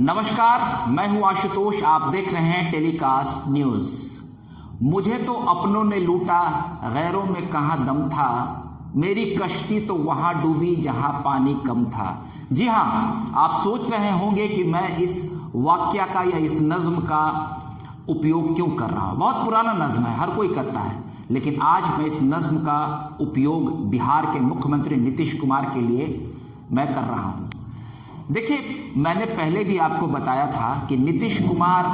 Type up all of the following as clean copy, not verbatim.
नमस्कार, मैं हूं आशुतोष। आप देख रहे हैं टेलीकास्ट न्यूज। मुझे तो अपनों ने लूटा, गैरों में कहां दम था, मेरी कश्ती तो वहां डूबी जहां पानी कम था। जी हां, आप सोच रहे होंगे कि मैं इस वाक्य का या इस नज्म का उपयोग क्यों कर रहा हूं। बहुत पुराना नज्म है, हर कोई करता है, लेकिन आज मैं इस नज्म का उपयोग बिहार के मुख्यमंत्री नीतीश कुमार के लिए मैं कर रहा हूं। देखिए, मैंने पहले भी आपको बताया था कि नीतीश कुमार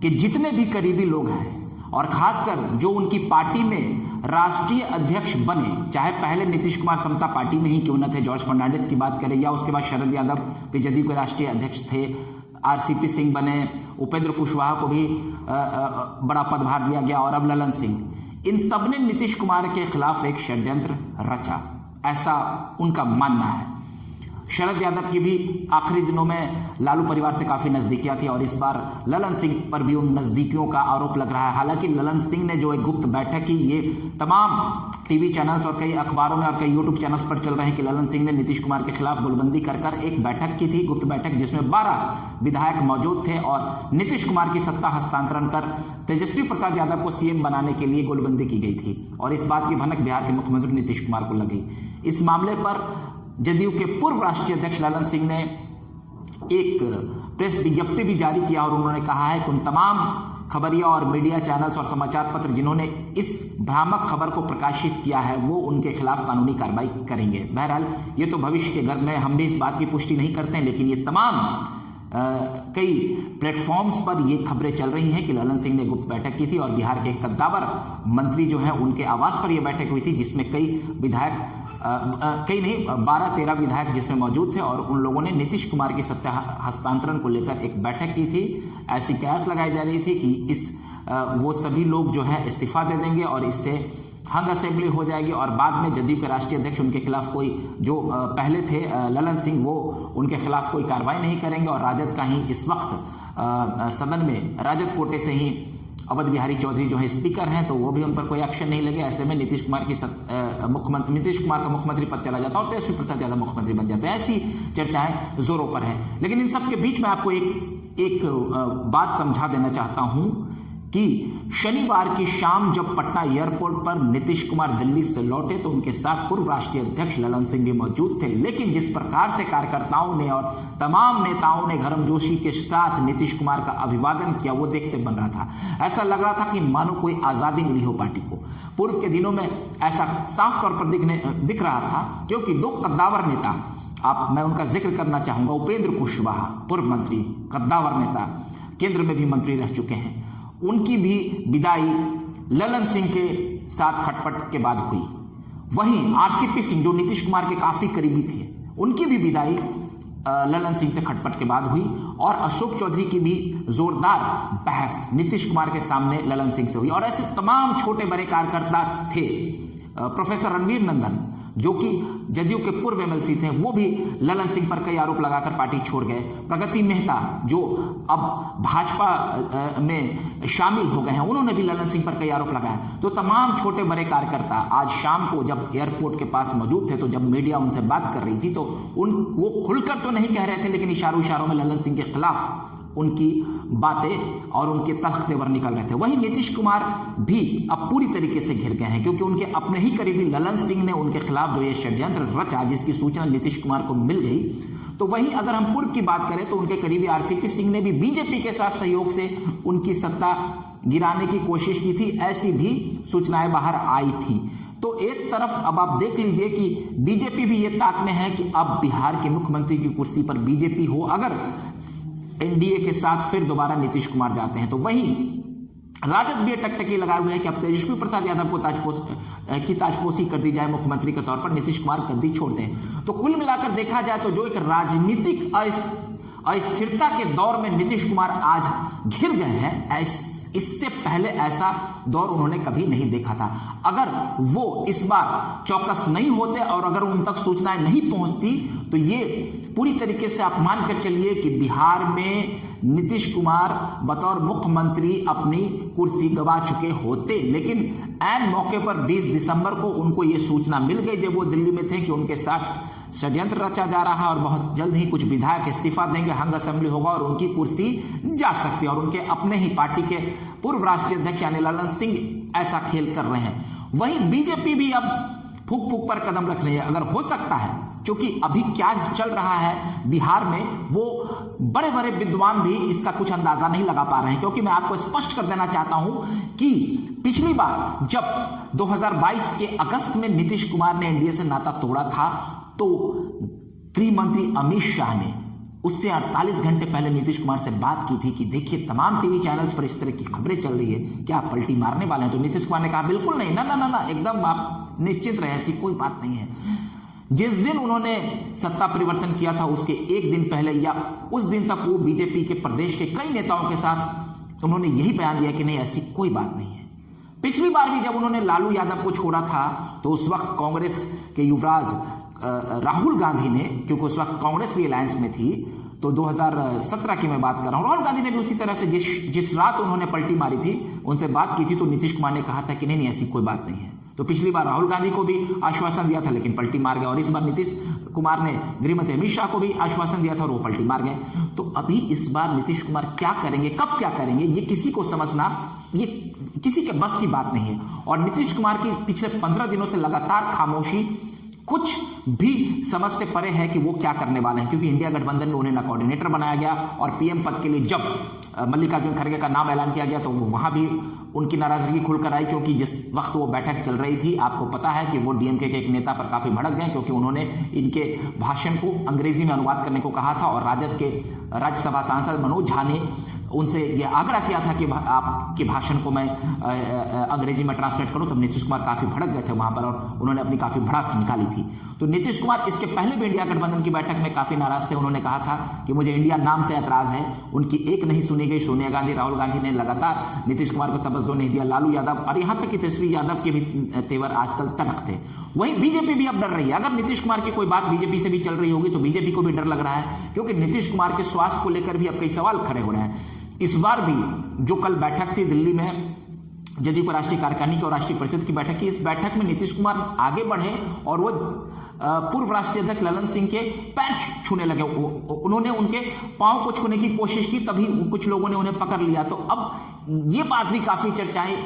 के जितने भी करीबी लोग हैं और खासकर जो उनकी पार्टी में राष्ट्रीय अध्यक्ष बने, चाहे पहले नीतीश कुमार समता पार्टी में ही क्यों न थे, जॉर्ज फर्नांडिस की बात करें, या उसके बाद शरद यादव भी जदयू के राष्ट्रीय अध्यक्ष थे, आरसीपी सिंह बने, उपेंद्र कुशवाहा को भी बड़ा पदभार दिया गया, और अब ललन सिंह, इन सब ने नीतीश कुमार के खिलाफ एक षड्यंत्र रचा, ऐसा उनका मानना है। शरद यादव की भी आखिरी दिनों में लालू परिवार से काफी नजदीकियां थी और इस बार ललन सिंह पर भी उन नजदीकियों का आरोप लग रहा है। हालांकि ललन सिंह ने जो एक गुप्त बैठक की, ये तमाम टीवी चैनल्स और कई अखबारों में और कई यूट्यूब चैनल्स पर चल रहे हैं कि ललन सिंह ने नीतीश कुमार के खिलाफ गोलबंदी कर एक बैठक की थी, गुप्त बैठक, जिसमें 12 विधायक मौजूद थे और नीतीश कुमार की सत्ता हस्तांतरण कर तेजस्वी प्रसाद यादव को सीएम बनाने के लिए गोलबंदी की गई थी और इस बात की भनक बिहार के मुख्यमंत्री नीतीश कुमार को लगी। इस मामले पर जदयू के पूर्व राष्ट्रीय अध्यक्ष ललन सिंह ने एक प्रेस विज्ञप्ति भी जारी किया और उन्होंने कहा है कि उन तमाम खबरिया और मीडिया चैनल्स और समाचार पत्र जिन्होंने इस भ्रामक खबर को प्रकाशित किया है वो उनके खिलाफ कानूनी कार्रवाई करेंगे। बहरहाल ये तो भविष्य के घर में हम भी इस बात की पुष्टि नहीं करते हैं, लेकिन ये तमाम कई प्लेटफॉर्म्स पर ये खबरें चल रही हैं कि ललन सिंह ने गुप्त बैठक की थी और बिहार के कद्दावर मंत्री जो है उनके आवास पर यह बैठक हुई थी, जिसमें कई विधायक, कई नहीं 12-13 विधायक जिसमें मौजूद थे और उन लोगों ने नीतीश कुमार की सत्ता हस्तांतरण को लेकर एक बैठक की थी। ऐसी कयास लगाई जा रही थी कि वो सभी लोग जो है इस्तीफा दे देंगे और इससे हंग असेंबली हो जाएगी और बाद में जदयू के राष्ट्रीय अध्यक्ष उनके खिलाफ कोई, जो पहले थे ललन सिंह, वो उनके खिलाफ कोई कार्रवाई नहीं करेंगे और राजद का ही इस वक्त सदन में राजद कोटे से ही अवध बिहारी चौधरी जो है स्पीकर हैं, तो वो भी उन पर कोई एक्शन नहीं लगे। ऐसे में नीतीश कुमार का मुख्यमंत्री पद चला जाता और तेजस्वी प्रसाद यादव मुख्यमंत्री बन जाते हैं। ऐसी चर्चाएं जोरों पर हैं, लेकिन इन सब के बीच में आपको एक बात समझा देना चाहता हूं कि शनिवार की शाम जब पटना एयरपोर्ट पर नीतीश कुमार दिल्ली से लौटे तो उनके साथ पूर्व राष्ट्रीय अध्यक्ष ललन सिंह भी मौजूद थे, लेकिन जिस प्रकार से कार्यकर्ताओं ने और तमाम नेताओं ने गर्मजोशी के साथ नीतीश कुमार का अभिवादन किया, वो देखते बन रहा था। ऐसा लग रहा था कि मानो कोई आजादी मिली हो पार्टी को। पूर्व के दिनों में ऐसा साफ तौर पर दिख रहा था, क्योंकि दो कद्दावर नेता, मैं उनका जिक्र करना चाहूंगा, उपेंद्र कुशवाहा, पूर्व मंत्री, कद्दावर नेता, केंद्र में भी मंत्री रह चुके हैं, उनकी भी विदाई ललन सिंह के साथ खटपट के बाद हुई। वहीं आरसीपी सिंह जो नीतीश कुमार के काफी करीबी थे, उनकी भी विदाई ललन सिंह से खटपट के बाद हुई और अशोक चौधरी की भी जोरदार बहस नीतीश कुमार के सामने ललन सिंह से हुई। और ऐसे तमाम छोटे बड़े कार्यकर्ता थे। प्रोफेसर रणवीर नंदन जो कि जदयू के पूर्व एमएलसी थे, वो भी ललन सिंह पर कई आरोप लगाकर पार्टी छोड़ गए। प्रगति मेहता जो अब भाजपा में शामिल हो गए हैं, उन्होंने भी ललन सिंह पर कई आरोप लगाए। तो तमाम छोटे बड़े कार्यकर्ता आज शाम को जब एयरपोर्ट के पास मौजूद थे, तो जब मीडिया उनसे बात कर रही थी तो वो खुलकर तो नहीं कह रहे थे, लेकिन इशारों में ललन सिंह के खिलाफ उनकी बातें और उनके तल्ख तेवर निकल रहे थे। वहीं नीतीश कुमार भी अब पूरी तरीके से घिर गए हैं, क्योंकि उनके अपने ही करीबी ललन सिंह ने उनके खिलाफ जो ये षड्यंत्र रचा, जिसकी सूचना नीतीश कुमार को मिल गई। तो वहीं अगर हम पूर्व की बात करें तो उनके करीबी आरसीपी सिंह ने भी बीजेपी के साथ सहयोग से उनकी सत्ता गिराने की कोशिश की थी, ऐसी भी सूचनाएं बाहर आई थी। तो एक तरफ अब आप देख लीजिए कि बीजेपी भी ये ताक में है कि अब बिहार के मुख्यमंत्री की कुर्सी पर बीजेपी हो, अगर एनडीए के साथ फिर दोबारा नीतीश कुमार जाते हैं। तो वहीं राजद भी टकटकी लगाए हुए है कि अब तेजस्वी प्रसाद यादव को ताजपोशी कर दी जाए मुख्यमंत्री के तौर पर, नीतीश कुमार गद्दी छोड़ दें। तो कुल मिलाकर देखा जाए तो जो एक राजनीतिक अस्थिरता के दौर में नीतीश कुमार आज घिर गए हैं, इससे पहले ऐसा दौर उन्होंने कभी नहीं देखा था। अगर वो इस बार चौकस नहीं होते और अगर उन तक सूचनाएं नहीं पहुंचती तो ये पूरी तरीके से आप मान कर चलिए कि बिहार में नीतीश कुमार बतौर मुख्यमंत्री अपनी कुर्सी गंवा चुके होते, लेकिन ऐन मौके पर 20 दिसंबर को उनको ये सूचना मिल गई जब वो दिल्ली में थे कि उनके साथ षड्यंत्र रचा जा रहा है और बहुत जल्द ही कुछ विधायक इस्तीफा देंगे, हंग असेंबली होगा और उनकी कुर्सी जा सकती है। और उनके अपने ही पार्टी के पूर्व राष्ट्रीय अध्यक्ष यानी ललन सिंह ऐसा खेल कर रहे हैं। वहीं बीजेपी भी अब फूक फूक पर कदम रख रही है। अगर हो सकता है, क्योंकि अभी क्या चल रहा है बिहार में, वो बड़े बड़े विद्वान भी इसका कुछ अंदाजा नहीं लगा पा रहे हैं। क्योंकि मैं आपको स्पष्ट कर देना चाहता हूं कि पिछली बार जब 2022 के अगस्त में नीतीश कुमार ने एनडीए से नाता तोड़ा था, तो गृह मंत्री अमित शाह ने उससे 48 घंटे पहले नीतीश कुमार से बात की थी कि देखिए तमाम टीवी चैनल्स पर इस तरह की खबरें चल रही है, क्या आप पलटी मारने वाले हैं? तो नीतीश कुमार ने कहा बिल्कुल नहीं, ना ना ना ना, एकदम आप निश्चित रहे, ऐसी कोई बात नहीं है। जिस दिन उन्होंने सत्ता परिवर्तन किया था उसके एक दिन पहले या उस दिन तक वो बीजेपी के प्रदेश के कई नेताओं के साथ उन्होंने यही बयान दिया कि नहीं, ऐसी कोई बात नहीं है। पिछली बार भी जब उन्होंने लालू यादव को छोड़ा था तो उस वक्त कांग्रेस के युवराज राहुल गांधी ने, क्योंकि उस वक्त कांग्रेस भी अलायंस में थी, तो 2017 की मैं बात कर रहा हूं, राहुल गांधी ने भी उसी तरह से जिस रात उन्होंने पलटी मारी थी उनसे बात की थी, तो नीतीश कुमार ने कहा था कि नहीं ऐसी कोई बात नहीं है। तो पिछली बार राहुल गांधी को भी आश्वासन दिया था लेकिन पलटी मार गए, और इस बार नीतीश कुमार ने गृहमंत्री अमित शाह को भी आश्वासन दिया था और वो पलटी मार गए। तो अभी इस बार नीतीश कुमार क्या करेंगे, कब क्या करेंगे, ये किसी को समझना, ये किसी के बस की बात नहीं है। और नीतीश कुमार की पिछले 15 दिनों से लगातार खामोशी कुछ भी समझ से परे है कि वो क्या करने वाले हैं, क्योंकि इंडिया गठबंधन में उन्हें ना कोऑर्डिनेटर बनाया गया और पीएम पद के लिए जब मल्लिकार्जुन खड़गे का नाम ऐलान किया गया तो वहां भी उनकी नाराजगी खुलकर आई, क्योंकि जिस वक्त वो बैठक चल रही थी आपको पता है कि वो डीएमके के एक नेता पर काफी भड़क गए, क्योंकि उन्होंने इनके भाषण को अंग्रेजी में अनुवाद करने को कहा था और राजद के राज्यसभा सांसद मनोज झा ने उनसे यह आग्रह किया था कि आपके भाषण को मैं अंग्रेजी में ट्रांसलेट करूं। तब नीतीश कुमार काफी भड़क गए थे वहां पर और उन्होंने अपनी काफी भड़ास निकाली थी। तो नीतीश कुमार इसके पहले भी इंडिया गठबंधन की बैठक में काफी नाराज थे। उन्होंने कहा था कि मुझे इंडिया नाम से ऐतराज है। उनकी एक नहीं सुनी गई। सोनिया गांधी, राहुल गांधी ने लगातार नीतीश कुमार को तवज्जो नहीं दिया। लालू यादव और यहां तक कि तेजस्वी यादव के भी तेवर आजकल तल्ख थे। वहीं बीजेपी भी अब डर रही है। अगर नीतीश कुमार की कोई बात बीजेपी से भी चल रही होगी तो बीजेपी को भी डर लग रहा है, क्योंकि नीतीश कुमार के स्वास्थ्य को लेकर भी अब कई सवाल खड़े हो रहे हैं। इस बार भी जो कल बैठक थी दिल्ली में जदयू की राष्ट्रीय कार्यकारिणी की और राष्ट्रीय परिषद की बैठक की, इस बैठक में नीतीश कुमार आगे बढ़े और वो पूर्व राष्ट्रीय अध्यक्ष ललन सिंह के पैर छूने लगे। उन्होंने उनके पांव को छूने की कोशिश की, तभी कुछ लोगों ने उन्हें पकड़ लिया। तो अब ये बात भी काफी चर्चाएं,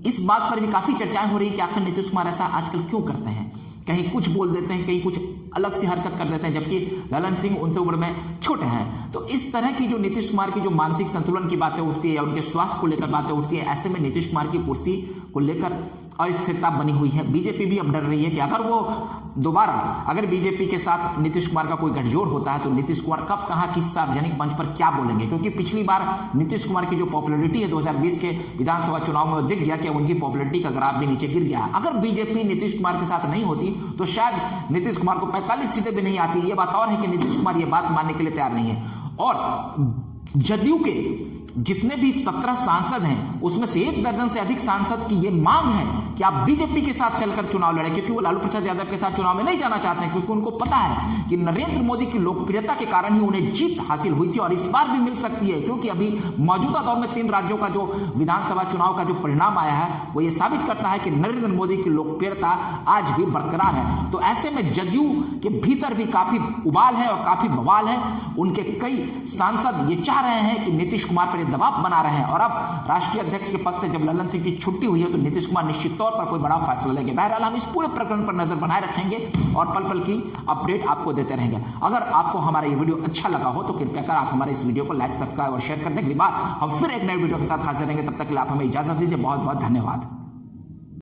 इस बात पर भी काफी चर्चाएं हो रही है कि आखिर नीतीश कुमार ऐसा आजकल क्यों करते हैं। कहीं कुछ बोल देते हैं, कहीं कुछ अलग सी हरकत कर देते हैं, जबकि ललन सिंह उनसे उम्र में छोटे हैं। तो इस तरह की जो नीतीश कुमार की जो मानसिक संतुलन की बातें उठती है या उनके स्वास्थ्य को लेकर बातें उठती है, ऐसे में नीतीश कुमार की कुर्सी को लेकर अस्थिरता बनी हुई है। बीजेपी भी अब डर रही है कि अगर वो दोबारा अगर बीजेपी के साथ नीतीश कुमार का कोई गठजोड़ होता है तो नीतीश कुमार कब कहां किस सार्वजनिक मंच पर क्या बोलेंगे। क्योंकि पिछली बार नीतीश कुमार की जो पॉपुलैरिटी है 2020 के विधानसभा चुनाव में दिख गया कि उनकी पॉपुलैरिटी का ग्राफ भी नीचे गिर गया। अगर बीजेपी नीतीश कुमार के साथ नहीं होती तो शायद नीतीश कुमार को 45 सीटें भी नहीं आती। ये बात और है कि नीतीश कुमार ये बात मानने के लिए तैयार नहीं है। और जदयू के जितने भी 17 सांसद हैं उसमें से 1 दर्जन से अधिक सांसद की ये मांग है कि आप बीजेपी के साथ चलकर चुनाव लड़ें, क्योंकि वो लालू प्रसाद यादव के साथ चुनाव में नहीं जाना चाहते हैं, क्योंकि उनको पता है कि नरेंद्र मोदी की लोकप्रियता के कारण ही उन्हें जीत हासिल हुई थी और इस बार भी मिल सकती है। क्योंकि अभी मौजूदा दौर में 3 राज्यों का जो विधानसभा चुनाव का जो परिणाम आया है वो ये साबित करता है कि नरेंद्र मोदी की लोकप्रियता आज भी बरकरार है। तो ऐसे में जदयू के भीतर भी काफी उबाल है और काफी बवाल है। उनके कई सांसद ये चाह रहे हैं कि नीतीश कुमार पर दबाव बना रहे हैं और अब राष्ट्रीय अध्यक्ष के पद से जब ललन सिंह की छुट्टी हुई है तो नीतीश कुमार निश्चित तौर पर कोई बड़ा फैसला लेंगे। बहरहाल हम इस पूरे प्रकरण पर नजर बनाए रखेंगे और पल पल की अपडेट आपको देते रहेंगे। अगर आपको हमारा ये वीडियो अच्छा लगा हो तो कृपया कर आप हमारे इस वीडियो को लाइक, सब्सक्राइब और शेयर कर दें। अगली बार हम फिर एक नए वीडियो के साथ हाजिर रहेंगे। तब तक के लिए आप हमें इजाजत दीजिए। बहुत बहुत धन्यवाद।